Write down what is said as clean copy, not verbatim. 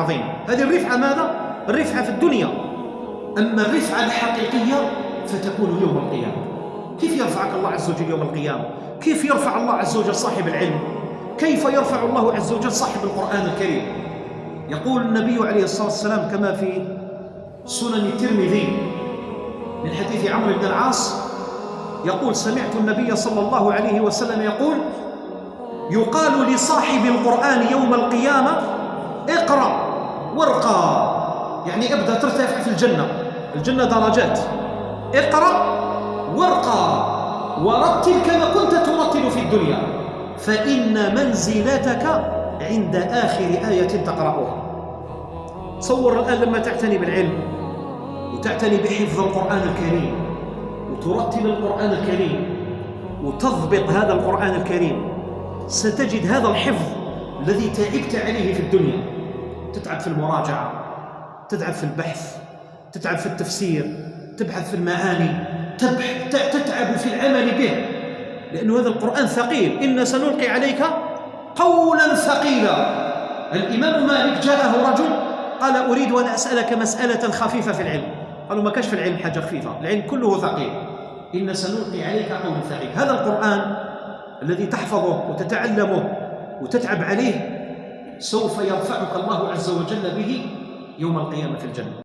عظيم. هذه الرفعة ماذا؟ الرفعة في الدنيا. أما الرفعة الحقيقية فتكون يوم القيامة. كيف يرفعك الله عز وجل يوم القيامة؟ كيف يرفع الله عز وجل صاحب العلم؟ كيف يرفع الله عز وجل صاحب القرآن الكريم؟ يقول النبي عليه الصلاة والسلام كما في سنن الترمذي من حديث عمرو بن العاص، يقول: سمعت النبي صلى الله عليه وسلم يقول: يقال لصاحب القرآن يوم القيامة: اقرأ وارقى، يعني ابدأ ترتفع في الجنة. الجنة درجات. اقرأ وارقى ورتل كما كنت ترتل في الدنيا، فإن منزلتك عند آخر آية تقرأها. تصور الآن لما تعتني بالعلم وتعتني بحفظ القرآن الكريم وترتل القرآن الكريم وتضبط هذا القرآن الكريم، ستجد هذا الحفظ الذي تعبت عليه في الدنيا. تتعب في المراجعة، تتعب في البحث، تتعب في التفسير، تبحث في المعاني، تتعب في العمل به، لأن هذا القرآن ثقيل. إن سنلقي عليك قولا ثقيلا. الإمام مالك جاءه رجل قال: أريد أن أسألك مسألة خفيفة في العلم. قالوا: ما كاش في العلم حاجة خفيفة، العلم كله ثقيل. إن سنلقي عليك قولا ثقيلا. هذا القرآن الذي تحفظه وتتعلمه وتتعب عليه سوف يرفعك الله عز وجل به يوم القيامة في الجنة.